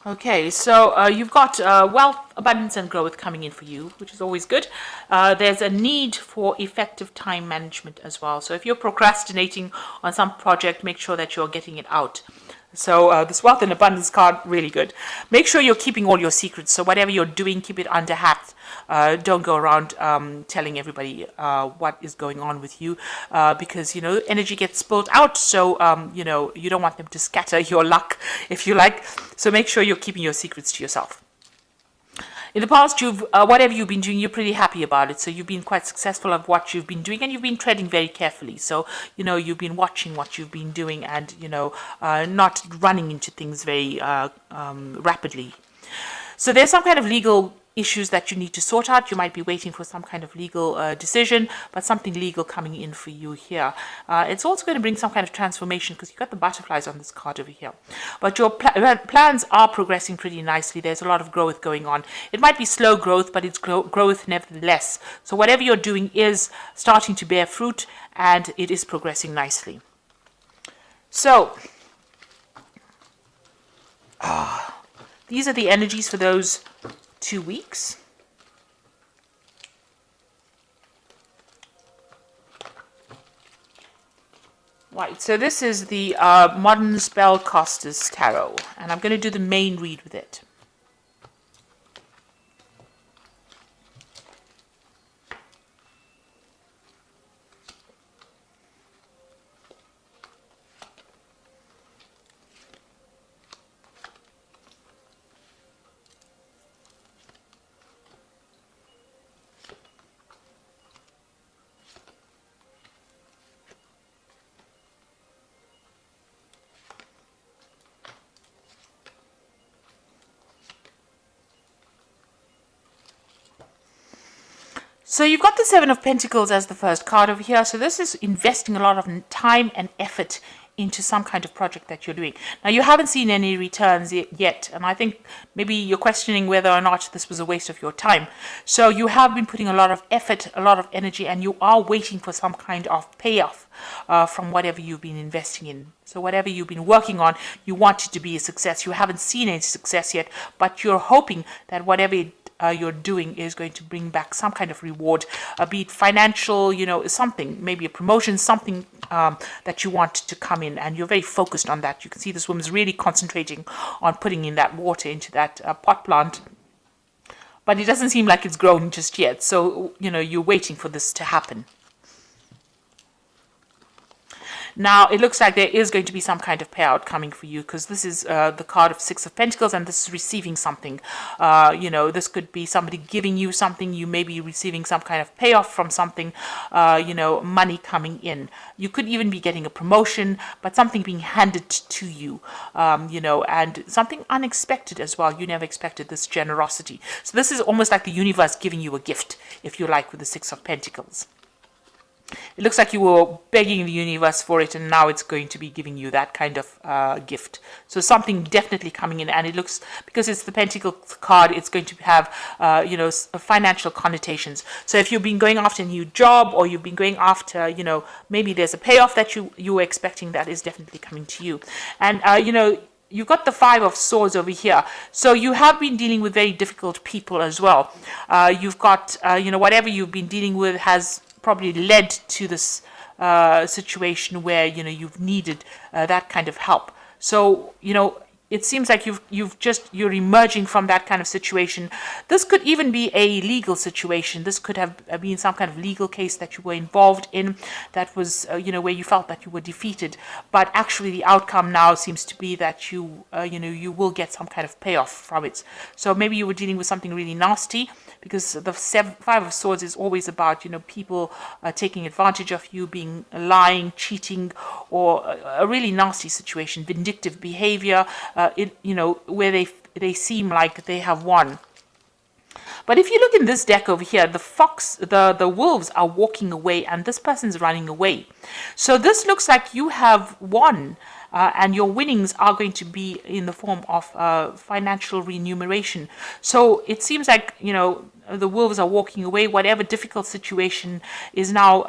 Okay, so you've got wealth, abundance, and growth coming in for you, which is always good. There's a need for effective time management as well. So if you're procrastinating on some project, make sure that you're getting it out. So this wealth and abundance card, really good. Make sure you're keeping all your secrets. So whatever you're doing, keep it under hat. Don't go around telling everybody what is going on with you because, energy gets spilled out. So, you don't want them to scatter your luck, if you like. So make sure you're keeping your secrets to yourself. In the past, whatever you've been doing, you're pretty happy about it. So you've been quite successful of what you've been doing, and you've been treading very carefully. So you've been watching what you've been doing, and not running into things very rapidly. So there's some kind of legal issues that you need to sort out. You might be waiting for some kind of legal decision, but something legal coming in for you here. It's also going to bring some kind of transformation because you've got the butterflies on this card over here. But your plans are progressing pretty nicely. There's a lot of growth going on. It might be slow growth, but it's growth nevertheless. So whatever you're doing is starting to bear fruit, and it is progressing nicely. So, these are the energies for those 2 weeks. Right, so this is the Modern Spellcasters Tarot, and I'm going to do the main read with it. So you've got the Seven of Pentacles as the first card over here. So this is investing a lot of time and effort into some kind of project that you're doing. Now, you haven't seen any returns yet, and I think maybe you're questioning whether or not this was a waste of your time. So you have been putting a lot of effort, a lot of energy, and you are waiting for some kind of payoff from whatever you've been investing in. So whatever you've been working on, you want it to be a success. You haven't seen any success yet, but you're hoping that whatever you're doing is going to bring back some kind of reward, be it financial, something, maybe a promotion, something that you want to come in, and you're very focused on that. You can see this woman's really concentrating on putting in that water into that pot plant, but it doesn't seem like it's grown just yet. So, you're waiting for this to happen. Now, it looks like there is going to be some kind of payout coming for you, because this is the card of Six of Pentacles, and this is receiving something. This could be somebody giving you something. You may be receiving some kind of payoff from something, money coming in. You could even be getting a promotion, but something being handed to you, and something unexpected as well. You never expected this generosity. So this is almost like the universe giving you a gift, if you like, with the Six of Pentacles. It looks like you were begging the universe for it, and now it's going to be giving you that kind of gift. So something definitely coming in, and it looks, because it's the Pentacle card, it's going to have, financial connotations. So if you've been going after a new job, or you've been going after, maybe there's a payoff that you were expecting, that is definitely coming to you. And, you've got the Five of Swords over here. So you have been dealing with very difficult people as well. You've got, whatever you've been dealing with has probably led to this situation where you've needed that kind of help. So it seems like you're emerging from that kind of situation. This could even be a legal situation. This could have been some kind of legal case that you were involved in, that was where you felt that you were defeated, but actually the outcome now seems to be that you will get some kind of payoff from it. So maybe you were dealing with something really nasty, because the Five of Swords is always about people taking advantage of you, being lying, cheating, or a really nasty situation, vindictive behavior, where they seem like they have won. But if you look in this deck over here, the wolves are walking away, and this person's running away. So this looks like you have won, and your winnings are going to be in the form of financial remuneration. So it seems like, the wolves are walking away. Whatever difficult situation is now,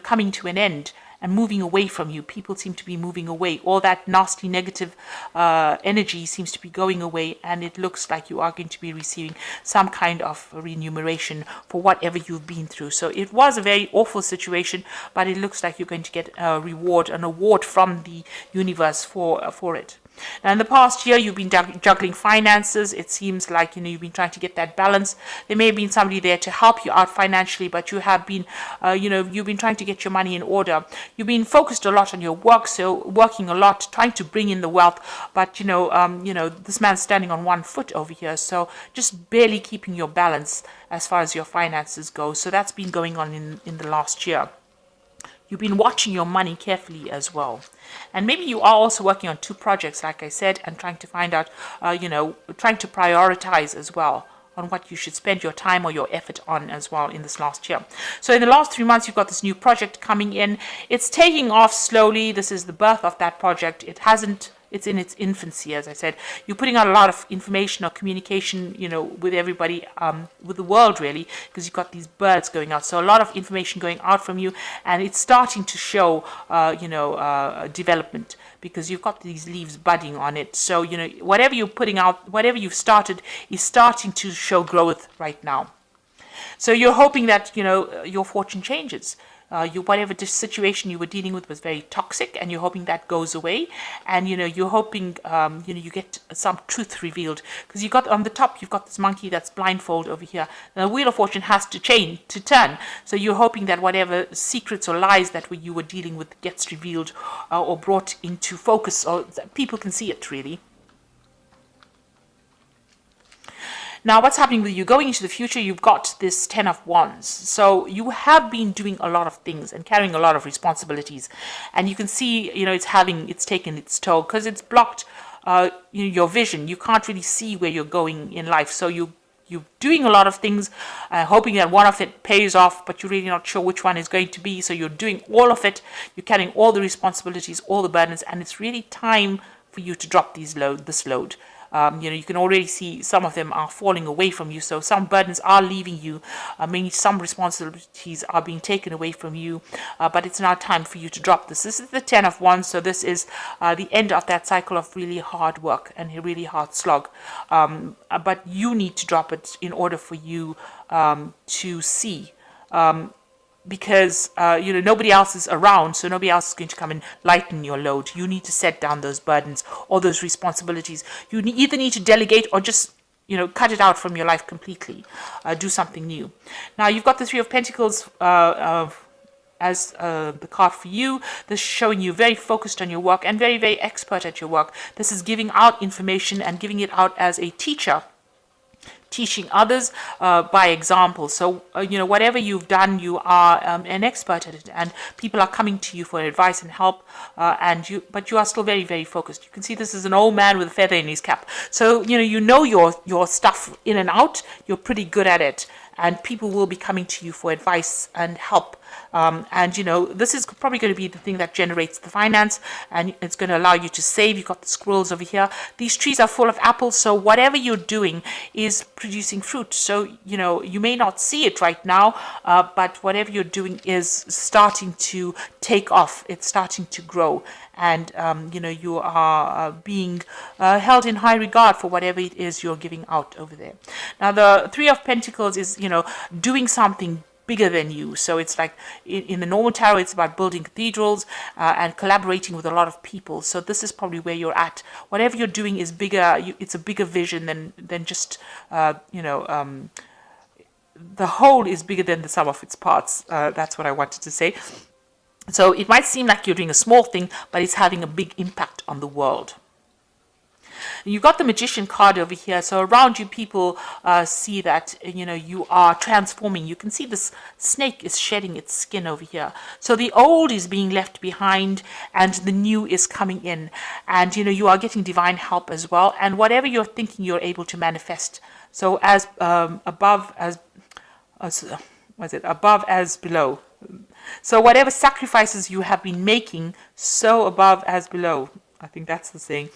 coming to an end. and moving away from you. People seem to be moving away. All that nasty negative energy seems to be going away, and it looks like you are going to be receiving some kind of remuneration for whatever you've been through. So it was a very awful situation, but it looks like you're going to get a reward, an award from the universe for it. Now, in the past year, you've been juggling finances. It seems like, you've been trying to get that balance. There may have been somebody there to help you out financially, but you have been, you've been trying to get your money in order. You've been focused a lot on your work, so working a lot, trying to bring in the wealth. But, this man's standing on one foot over here, so just barely keeping your balance as far as your finances go. So that's been going on in the last year. You've been watching your money carefully as well. And maybe you are also working on 2 projects, like I said, and trying to find out, trying to prioritize as well on what you should spend your time or your effort on as well in this last year. So in the last 3 months, you've got this new project coming in. It's taking off slowly. This is the birth of that project. It's in its infancy, as I said. You're putting out a lot of information or communication, with everybody, with the world really, because you've got these birds going out. So a lot of information going out from you, and it's starting to show, development, because you've got these leaves budding on it. So, whatever you're putting out, whatever you've started is starting to show growth right now. So you're hoping that, your fortune changes. Whatever the situation you were dealing with was very toxic, and you're hoping that goes away, and you're hoping you get some truth revealed, because you got on the top, you've got this monkey that's blindfold over here. The wheel of fortune has to turn, so you're hoping that whatever secrets or lies that you were dealing with gets revealed or brought into focus, or that people can see it really. Now, what's happening with you going into the future? You've got this 10 of Wands. So you have been doing a lot of things and carrying a lot of responsibilities. And you can see, it's taken its toll, because it's blocked your vision. You can't really see where you're going in life. So you're doing a lot of things, hoping that one of it pays off, but you're really not sure which one is going to be. So you're doing all of it. You're carrying all the responsibilities, all the burdens, and it's really time for you to drop this load. You can already see some of them are falling away from you. So some burdens are leaving you. Maybe some responsibilities are being taken away from you. But it's now time for you to drop this. This is the 10 of Wands. So this is the end of that cycle of really hard work and a really hard slog. But you need to drop it in order for you to see. Because nobody else is around, so nobody else is going to come and lighten your load. You need to set down those burdens or those responsibilities. You either need to delegate or just cut it out from your life completely. Do something new. Now you've got the 3 of Pentacles as the card for you. This is showing you very focused on your work and very, very expert at your work. This is giving out information and giving it out as a teacher, teaching others by example. So whatever you've done, you are an expert at it, and people are coming to you for advice and help, but you are still very, very focused. You can see this is an old man with a feather in his cap. So your stuff in and out. You're pretty good at it, and people will be coming to you for advice and help. This is probably going to be the thing that generates the finance, and it's going to allow you to save. You've got the squirrels over here. These trees are full of apples, so whatever you're doing is producing fruit. So, you may not see it right now, but whatever you're doing is starting to take off. It's starting to grow, and, you are being held in high regard for whatever it is you're giving out over there. Now, the 3 of Pentacles is, doing something bigger than you. So it's like in the normal tarot, it's about building cathedrals and collaborating with a lot of people. So this is probably where you're at. Whatever you're doing is bigger. It's a bigger vision than just the whole is bigger than the sum of its parts. That's what I wanted to say. So it might seem like you're doing a small thing, but it's having a big impact on the world. You've got the Magician card over here. So around you, people see that, you are transforming. You can see this snake is shedding its skin over here. So the old is being left behind and the new is coming in. And, you are getting divine help as well. And whatever you're thinking, you're able to manifest. So as above as below. So whatever sacrifices you have been making, so above as below. I think that's the saying.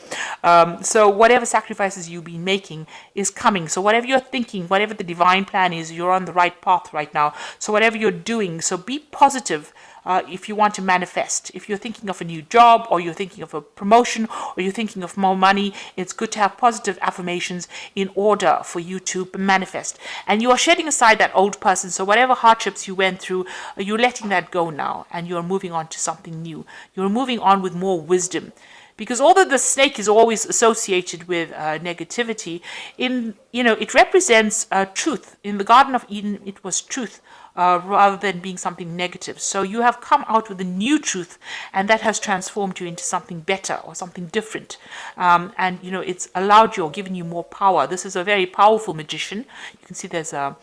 So whatever sacrifices you've been making is coming. So whatever you're thinking, whatever the divine plan is, you're on the right path right now. So whatever you're doing, so be positive. if you want to manifest. If you're thinking of a new job, or you're thinking of a promotion, or you're thinking of more money, it's good to have positive affirmations in order for you to manifest. And you are shedding aside that old person. So whatever hardships you went through, you're letting that go now, and you're moving on to something new. You're moving on with more wisdom. Because although the snake is always associated with negativity, it represents truth. In the Garden of Eden, it was truth rather than being something negative. So you have come out with a new truth, and that has transformed you into something better or something different. And it's allowed you or given you more power. This is a very powerful magician. You can see there's a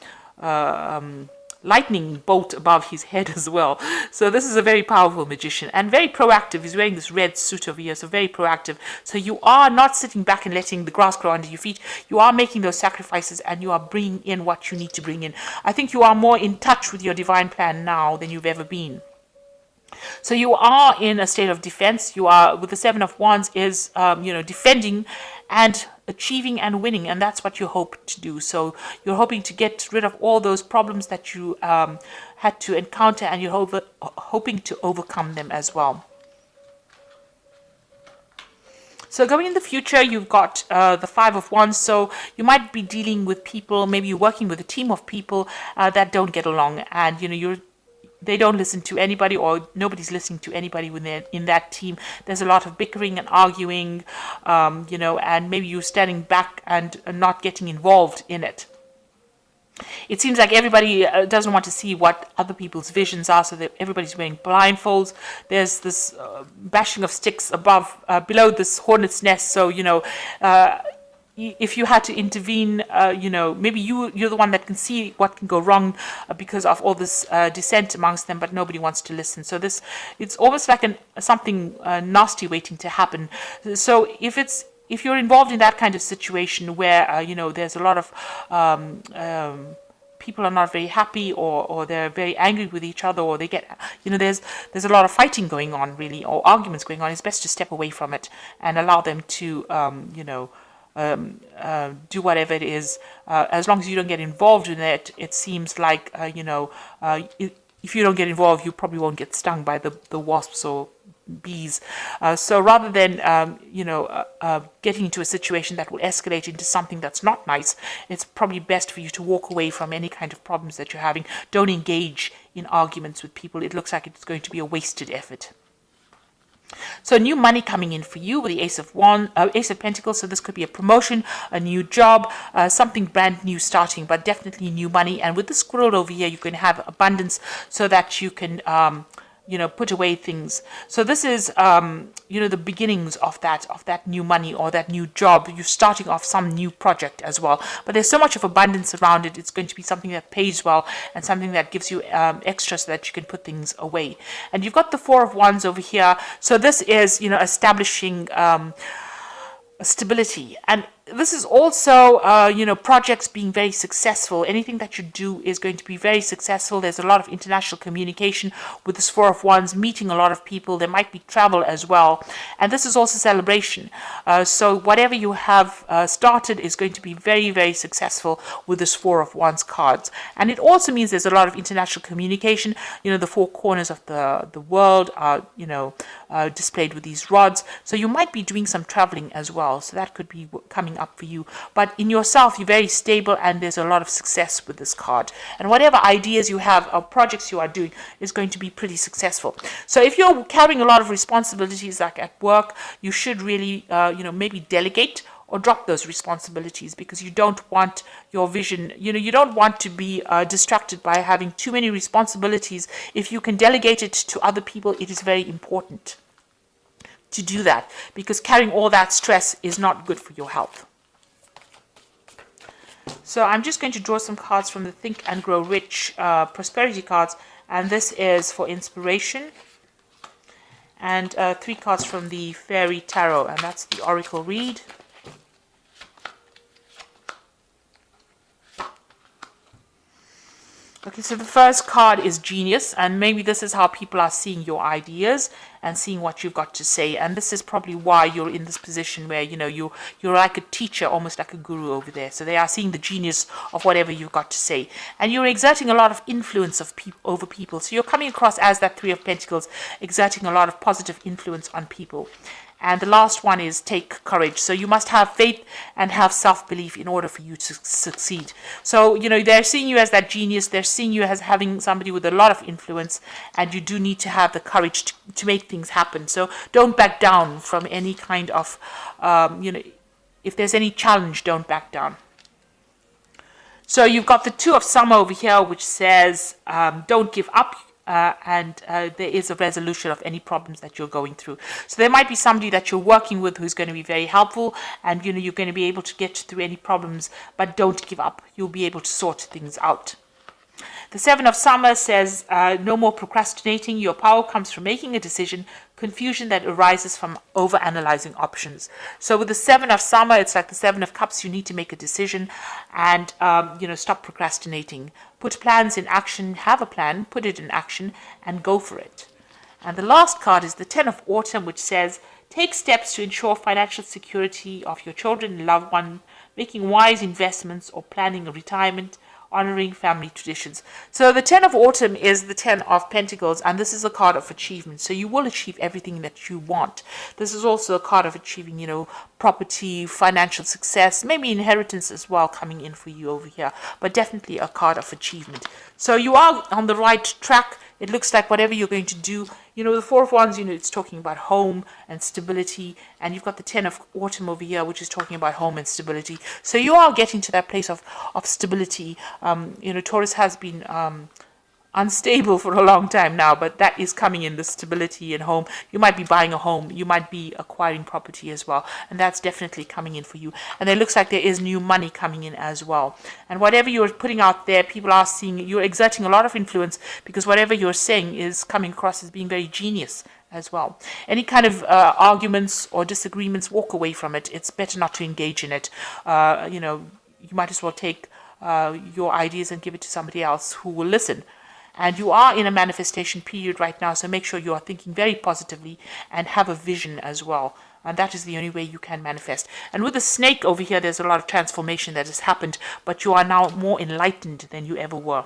lightning bolt above his head as well. So this is a very powerful magician and very proactive. He's wearing this red suit over here, so very proactive. So you are not sitting back and letting the grass grow under your feet. You are making those sacrifices, and you are bringing in what you need to bring in. I think you are more in touch with your divine plan now than you've ever been. So you are in a state of defense. You are, with the Seven of Wands, is defending and achieving and winning, and that's what you hope to do. So you're hoping to get rid of all those problems that you had to encounter, and you're hoping to overcome them as well. So going in the future, you've got the Five of Wands. So you might be dealing with people, maybe you're working with a team of people that don't get along, and they don't listen to anybody, or nobody's listening to anybody when in that team. There's a lot of bickering and arguing, and maybe you're standing back and not getting involved in it. It seems like everybody doesn't want to see what other people's visions are, so that everybody's wearing blindfolds. There's this bashing of sticks below this hornet's nest. So, if you had to intervene, maybe you're the one that can see what can go wrong because of all this dissent amongst them, but nobody wants to listen. So it's almost like something nasty waiting to happen. So if you're involved in that kind of situation where there's a lot of people are not very happy, or they're very angry with each other, or they get there's a lot of fighting going on, really, or arguments going on, it's best to step away from it and allow them to do whatever it is, as long as you don't get involved in it. It seems like if you don't get involved, you probably won't get stung by the wasps or bees. So rather than getting into a situation that will escalate into something that's not nice, it's probably best for you to walk away from any kind of problems that you're having. Don't engage in arguments with people. It looks like it's going to be a wasted effort. So new money coming in for you with the Ace of Pentacles. So this could be a promotion, a new job, something brand new starting, but definitely new money. And with the squirrel over here, you can have abundance so that you can put away things. So this is the beginnings of that new money or that new job. You're starting off some new project as well. But there's so much of abundance around it. It's going to be something that pays well and something that gives you extra so that you can put things away. And you've got the Four of Wands over here. So this is establishing stability. And this is also, projects being very successful. Anything that you do is going to be very successful. There's a lot of international communication with this Four of Wands, meeting a lot of people. There might be travel as well. And this is also celebration. So whatever you have started is going to be very, very successful with this Four of Wands cards. And it also means there's a lot of international communication. The four corners of the world are, displayed with these rods. So you might be doing some traveling as well. So that could be coming up for you. But in yourself, you're very stable, and there's a lot of success with this card. And whatever ideas you have or projects you are doing is going to be pretty successful. So if you're carrying a lot of responsibilities, like at work, you should really, maybe delegate or drop those responsibilities, because you don't want your vision, you don't want to be distracted by having too many responsibilities. If you can delegate it to other people, it is very important to do that, because carrying all that stress is not good for your health. So I'm just going to draw some cards from the Think and Grow Rich prosperity cards, and this is for inspiration, and 3 cards from the Fairy Tarot, and that's the Oracle read. Okay, so the first card is genius, and maybe this is how people are seeing your ideas and seeing what you've got to say. And this is probably why you're in this position where, you know, you're like a teacher, almost like a guru over there. So they are seeing the genius of whatever you've got to say, and you're exerting a lot of influence of over people. So you're coming across as that Three of Pentacles, exerting a lot of positive influence on people. And the last one is take courage. So you must have faith and have self-belief in order for you to succeed. So, you know, they're seeing you as that genius. They're seeing you as having somebody with a lot of influence, and you do need to have the courage to make things happen. So don't back down from any kind of, you know, if there's any challenge, don't back down. So you've got the Two of Summer over here, which says don't give up. And there is a resolution of any problems that you're going through. So there might be somebody that you're working with who's going to be very helpful, and you know you're going to be able to get through any problems, but don't give up. You'll be able to sort things out. The Seven of Summer says no more procrastinating. Your power comes from making a decision. Confusion that arises from overanalyzing options. So with the Seven of Summer, it's like the Seven of Cups. You need to make a decision, and you know, stop procrastinating. Put plans in action. Have a plan. Put it in action, and go for it. And the last card is the Ten of Autumn, which says take steps to ensure financial security of your children and loved one, making wise investments or planning a retirement, honoring family traditions. So the Ten of Autumn is the Ten of Pentacles, and this is a card of achievement. So you will achieve everything that you want. This is also a card of achieving, you know, property, financial success, maybe inheritance as well coming in for you over here, but definitely a card of achievement. So you are on the right track. It looks like whatever you're going to do, you know, the Four of Wands, you know, it's talking about home and stability. And you've got the Ten of Autumn over here, which is talking about home and stability. So you are getting to that place of stability. You know, Taurus has been unstable for a long time now, but that is coming in, the stability and home. You might be buying a home, you might be acquiring property as well, and that's definitely coming in for you. And it looks like there is new money coming in as well. And whatever you're putting out there, people are seeing, you're exerting a lot of influence, because whatever you're saying is coming across as being very genius as well. Any kind of arguments or disagreements, walk away from it. It's better not to engage in it. You know, you might as well take your ideas and give it to somebody else who will listen. And you are in a manifestation period right now, so make sure you are thinking very positively and have a vision as well. And that is the only way you can manifest. And with the snake over here, there's a lot of transformation that has happened, but you are now more enlightened than you ever were.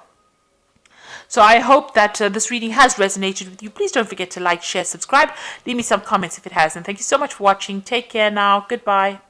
So I hope that this reading has resonated with you. Please don't forget to like, share, subscribe. Leave me some comments if it has. And thank you so much for watching. Take care now. Goodbye.